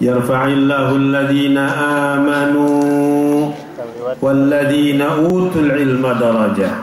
Yarfa'illahu alladhina amanu walladhina utul ilma darajah.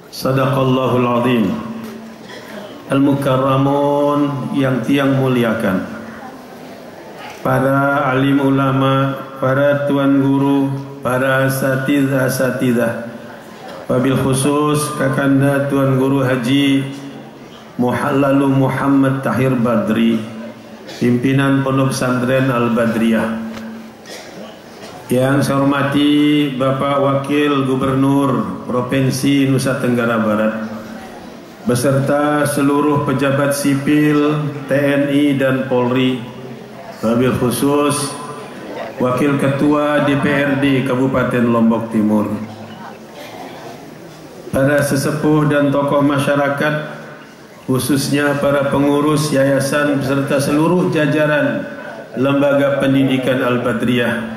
Sadaqallahul azim. Al-mukarramun, yang tiang muliakan, para alim ulama, para tuan guru, para asatidzah, wabil khusus kakanda tuan guru Haji Muhallalu Muhammad Tahir Badri, pimpinan Pondok Pesantren Al-Badriyah. Yang saya hormati Bapak Wakil Gubernur Provinsi Nusa Tenggara Barat beserta seluruh pejabat sipil TNI dan Polri, wabil khusus Wakil Ketua DPRD Kabupaten Lombok Timur, para sesepuh dan tokoh masyarakat, khususnya para pengurus yayasan beserta seluruh jajaran Lembaga Pendidikan Al-Badriyah,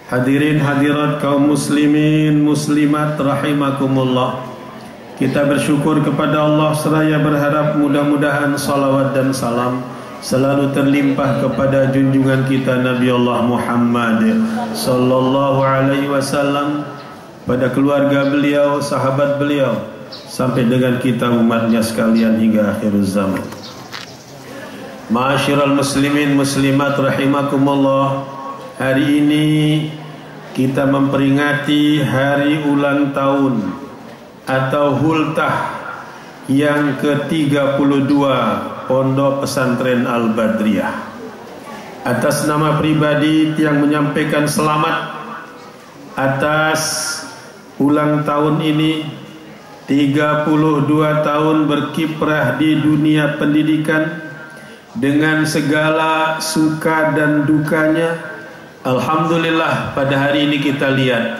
hadirin hadirat kaum muslimin muslimat rahimakumullah. Kita bersyukur kepada Allah seraya berharap mudah-mudahan salawat dan salam selalu terlimpah kepada junjungan kita Nabi Allah Muhammad sallallahu alaihi wasallam, pada keluarga beliau, sahabat beliau, sampai dengan kita umatnya sekalian hingga akhir zaman. Ma'asyiral muslimin muslimat rahimakumullah, hari ini kita memperingati hari ulang tahun atau hultah yang ke-32 Pondok Pesantren Al-Badriyah. Atas nama pribadi yang menyampaikan selamat atas ulang tahun ini, 32 tahun berkiprah di dunia pendidikan dengan segala suka dan dukanya. Alhamdulillah, pada hari ini kita lihat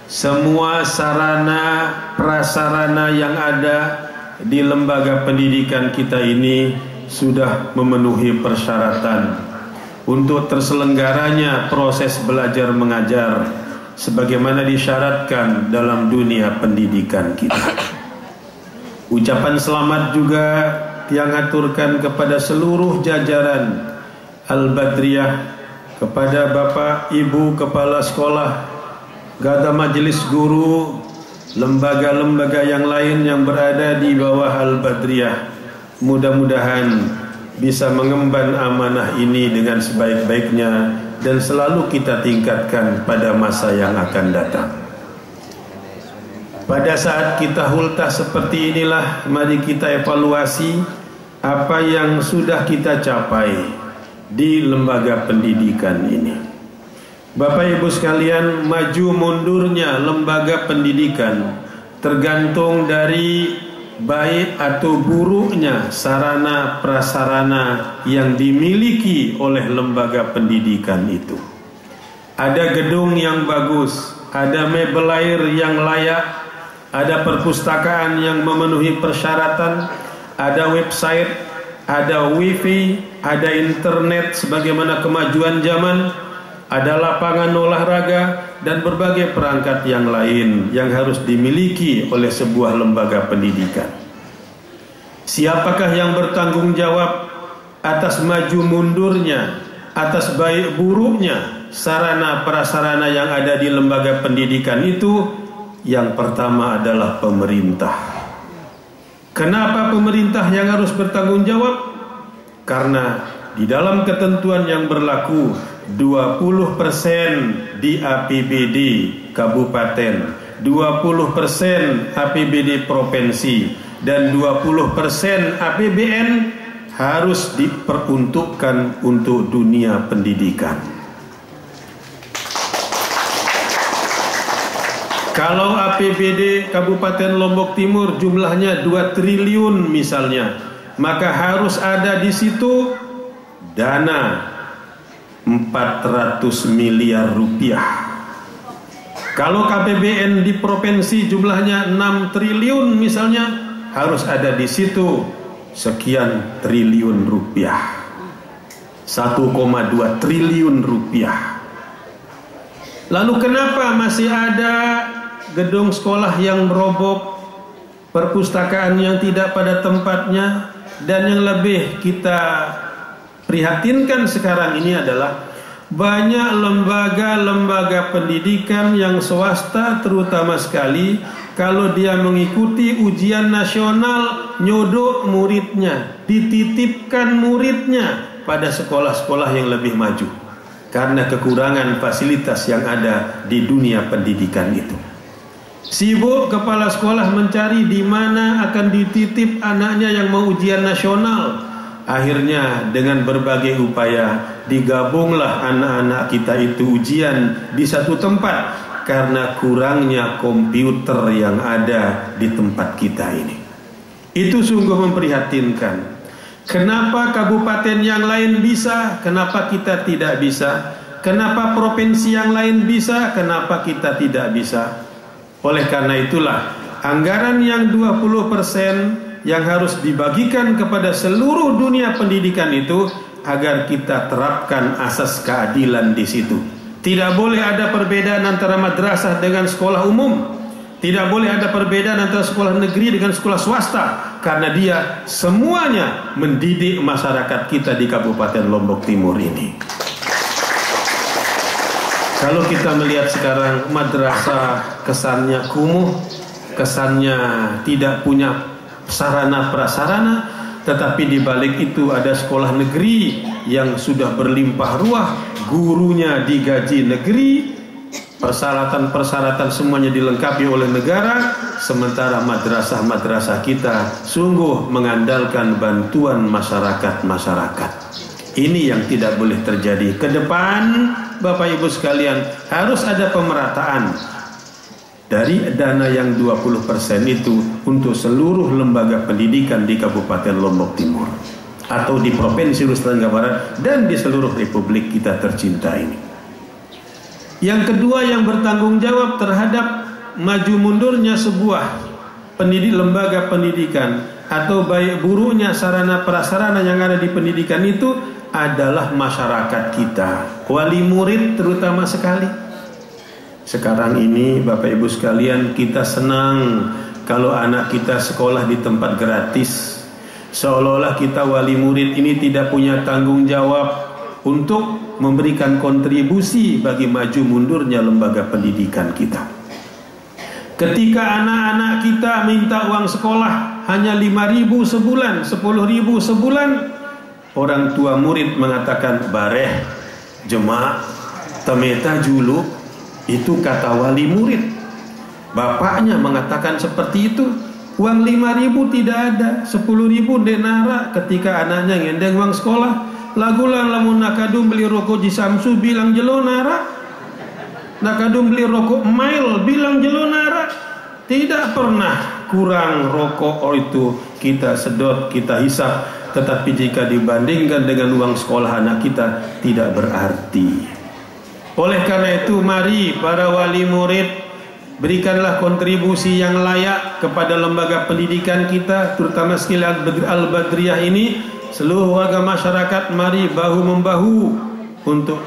semua sarana prasarana yang ada di lembaga pendidikan kita ini sudah memenuhi persyaratan untuk terselenggaranya proses belajar mengajar sebagaimana disyaratkan dalam dunia pendidikan kita. Ucapan selamat juga yang aturkan kepada seluruh jajaran Al-Badriyah, kepada Bapak Ibu Kepala Sekolah, Gada Majelis Guru, lembaga-lembaga yang lain yang berada di bawah Al-Badriyah. Mudah-mudahan bisa mengemban amanah ini dengan sebaik-baiknya dan selalu kita tingkatkan pada masa yang akan datang. Pada saat kita hultah seperti inilah, mari kita evaluasi apa yang sudah kita capai di lembaga pendidikan ini. Bapak Ibu sekalian, maju mundurnya lembaga pendidikan tergantung dari baik atau buruknya sarana prasarana yang dimiliki oleh lembaga pendidikan itu. Ada gedung yang bagus, ada mebel air yang layak, ada perpustakaan yang memenuhi persyaratan, ada website, ada wifi, ada internet sebagaimana kemajuan zaman, ada lapangan olahraga dan berbagai perangkat yang lain yang harus dimiliki oleh sebuah lembaga pendidikan. Siapakah yang bertanggung jawab atas maju mundurnya, atas baik buruknya sarana prasarana yang ada di lembaga pendidikan itu? Yang pertama adalah pemerintah. Kenapa pemerintah yang harus bertanggung jawab? Karena di dalam ketentuan yang berlaku 20% di APBD kabupaten, 20% APBD provinsi, dan 20% APBN harus diperuntukkan untuk dunia pendidikan. Kalau APBD Kabupaten Lombok Timur jumlahnya 2 triliun misalnya, maka harus ada di situ dana 400 miliar rupiah. Kalau KPBN di provinsi jumlahnya 6 triliun misalnya, harus ada di situ sekian triliun rupiah, 1,2 triliun rupiah. Lalu kenapa masih ada gedung sekolah yang roboh, perpustakaan yang tidak pada tempatnya, dan yang lebih kita prihatinkan sekarang ini adalah banyak lembaga-lembaga pendidikan yang swasta terutama sekali, kalau dia mengikuti ujian nasional nyodok muridnya, dititipkan muridnya pada sekolah-sekolah yang lebih maju karena kekurangan fasilitas yang ada di dunia pendidikan itu. Sibuk kepala sekolah mencari di mana akan dititip anaknya yang mau ujian nasional. Akhirnya dengan berbagai upaya digabunglah anak-anak kita itu ujian di satu tempat karena kurangnya komputer yang ada di tempat kita ini. Itu sungguh memprihatinkan. Kenapa kabupaten yang lain bisa, kenapa kita tidak bisa? Kenapa provinsi yang lain bisa, kenapa kita tidak bisa? Oleh karena itulah anggaran yang 20% yang harus dibagikan kepada seluruh dunia pendidikan itu agar kita terapkan asas keadilan di situ. Tidak boleh ada perbedaan antara madrasah dengan sekolah umum. Tidak boleh ada perbedaan antara sekolah negeri dengan sekolah swasta, karena dia semuanya mendidik masyarakat kita di Kabupaten Lombok Timur ini. Kalau kita melihat sekarang madrasah kesannya kumuh, kesannya tidak punya sarana prasarana, tetapi di balik itu ada sekolah negeri yang sudah berlimpah ruah, gurunya digaji negeri, persyaratan-persyaratan semuanya dilengkapi oleh negara, sementara madrasah-madrasah kita sungguh mengandalkan bantuan masyarakat-masyarakat. Ini yang tidak boleh terjadi. Ke depan, Bapak Ibu sekalian, harus ada pemerataan dari dana yang 20% itu untuk seluruh lembaga pendidikan di Kabupaten Lombok Timur atau di Provinsi Nusa Tenggara Barat dan di seluruh Republik kita tercinta ini. Yang kedua, yang bertanggung jawab terhadap maju mundurnya sebuah lembaga pendidikan atau baik buruknya sarana prasarana yang ada di pendidikan itu adalah masyarakat kita, wali murid terutama sekali. Sekarang ini Bapak Ibu sekalian, kita senang kalau anak kita sekolah di tempat gratis, seolah-olah kita wali murid ini tidak punya tanggung jawab untuk memberikan kontribusi bagi maju mundurnya lembaga pendidikan kita. Ketika anak-anak kita minta uang sekolah hanya 5.000 sebulan, 10.000 sebulan, orang tua murid mengatakan bareh jemaah temeta julu. Itu kata wali murid. Bapaknya mengatakan seperti itu. Uang 5.000 tidak ada, 10.000 denara ketika anaknya ngendeng uang sekolah. Lagulan lamun nakadum beli rokok di Samsu bilang jelo nara, nakadum beli rokok Mail bilang jelo nara. Tidak pernah kurang rokok itu kita sedot, kita hisap. Tetapi jika dibandingkan dengan uang sekolah anak kita, tidak berarti. Oleh karena itu, mari para wali murid berikanlah kontribusi yang layak kepada lembaga pendidikan kita, terutama sekali Al-Badriyah ini. Seluruh warga masyarakat mari bahu-membahu untuk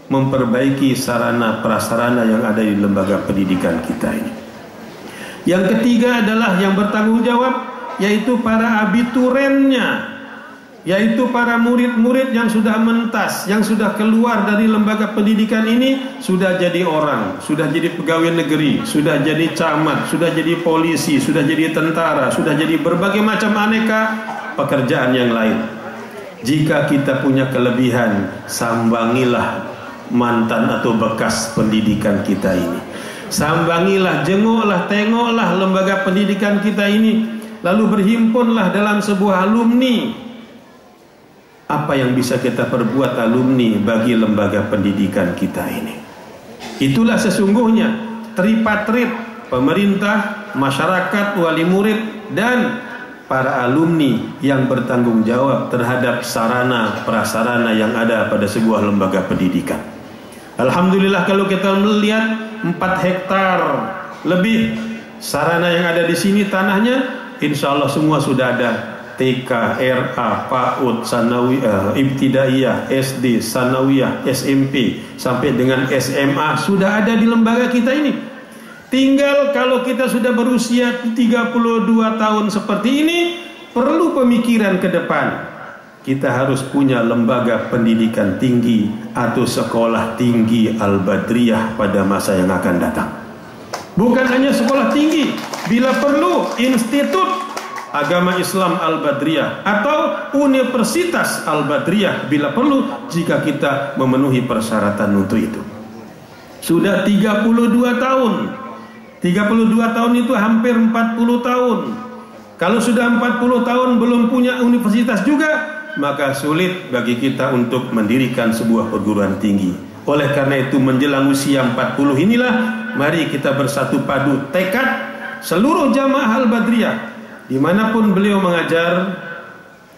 memperbaiki sarana prasarana yang ada di lembaga pendidikan kita ini. Yang ketiga adalah yang bertanggung jawab, yaitu para abiturennya, yaitu para murid-murid yang sudah mentas, yang sudah keluar dari lembaga pendidikan ini, sudah jadi orang, sudah jadi pegawai negeri, sudah jadi camat, sudah jadi polisi, sudah jadi tentara, sudah jadi berbagai macam aneka pekerjaan yang lain. Jika kita punya kelebihan, sambangilah mantan atau bekas pendidikan kita ini. Sambangilah, jenguklah, tengoklah lembaga pendidikan kita ini, lalu berhimpunlah dalam sebuah alumni. Apa yang bisa kita perbuat alumni bagi lembaga pendidikan kita ini? Itulah sesungguhnya tripatrit, pemerintah, masyarakat, wali murid, dan para alumni yang bertanggung jawab terhadap sarana prasarana yang ada pada sebuah lembaga pendidikan. Alhamdulillah kalau kita melihat 4 hektar lebih sarana yang ada di sini tanahnya, insya Allah semua sudah ada. TK, RA, PAUD, Sanawiyah, Ibtidaiyah, SD, Sanawiyah, SMP, sampai dengan SMA sudah ada di lembaga kita ini. Tinggal kalau kita sudah berusia 32 tahun seperti ini, perlu pemikiran ke depan. kita harus punya lembaga pendidikan tinggi atau sekolah tinggi Al-Badriyah pada masa yang akan datang. Bukan hanya sekolah tinggi, bila perlu Institut Agama Islam Al-Badriyah atau Universitas Al-Badriyah bila perlu, jika kita memenuhi persyaratan untuk itu. Sudah 32 tahun. 32 tahun itu hampir 40 tahun. Kalau sudah 40 tahun belum punya universitas juga, maka sulit bagi kita untuk mendirikan sebuah perguruan tinggi. Oleh karena itu, menjelang usia 40 inilah, mari kita bersatu padu tekad seluruh jamaah Al-Badriyah, dimanapun beliau mengajar,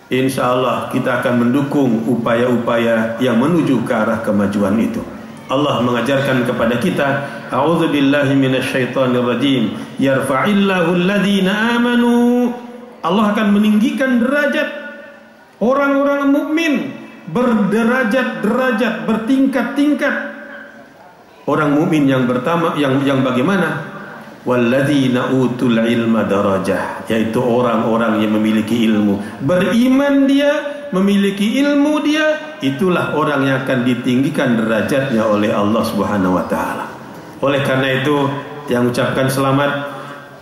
insya Allah kita akan mendukung upaya-upaya yang menuju ke arah kemajuan itu. Allah mengajarkan kepada kita, a'udzubillahi minasyaitonirrajim, yarfa'illahu alladhina amanu. Allah akan meninggikan derajat orang-orang mukmin, berderajat-derajat, bertingkat-tingkat. Orang mukmin yang pertama, yang bagaimana? Walladzina utul ilma darajah, yaitu orang-orang yang memiliki ilmu. Beriman dia, memiliki ilmu dia, itulah orang yang akan ditinggikan derajatnya oleh Allah Subhanahu wa taala. Oleh karena itu, yang ucapkan selamat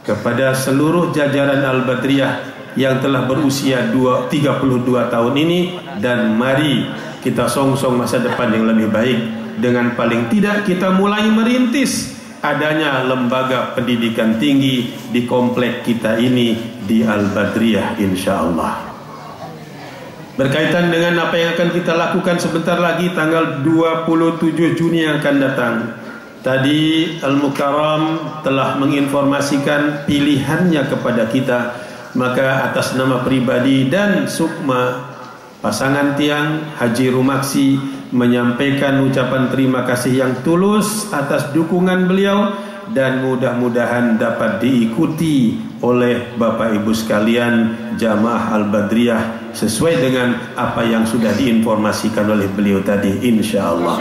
kepada seluruh jajaran Al-Badriyah yang telah berusia 32 tahun ini, dan mari kita songsong masa depan yang lebih baik dengan paling tidak kita mulai merintis adanya lembaga pendidikan tinggi di komplek kita ini di Al-Badriyah insyaallah. Berkaitan dengan apa yang akan kita lakukan sebentar lagi tanggal 27 Juni yang akan datang. Tadi Al-Mukarram telah menginformasikan pilihannya kepada kita, maka atas nama pribadi dan Sukma pasangan Tiang Haji Rumaksi menyampaikan ucapan terima kasih yang tulus atas dukungan beliau, dan mudah-mudahan dapat diikuti oleh Bapak Ibu sekalian jamaah Al-Badriyah sesuai dengan apa yang sudah diinformasikan oleh beliau tadi insyaallah.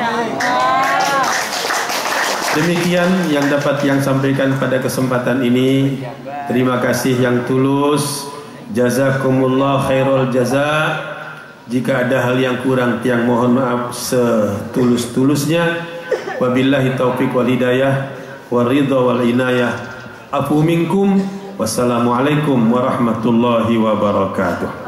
Demikian yang dapat yang sampaikan pada kesempatan ini. Terima kasih yang tulus, jazakumullah khairul jazaa. Jika ada hal yang kurang, Tiang mohon maaf setulus-tulusnya. Wabillahi taufiq wal hidayah wal ridha wal inayah. Afu minkum. Wassalamualaikum warahmatullahi wabarakatuh.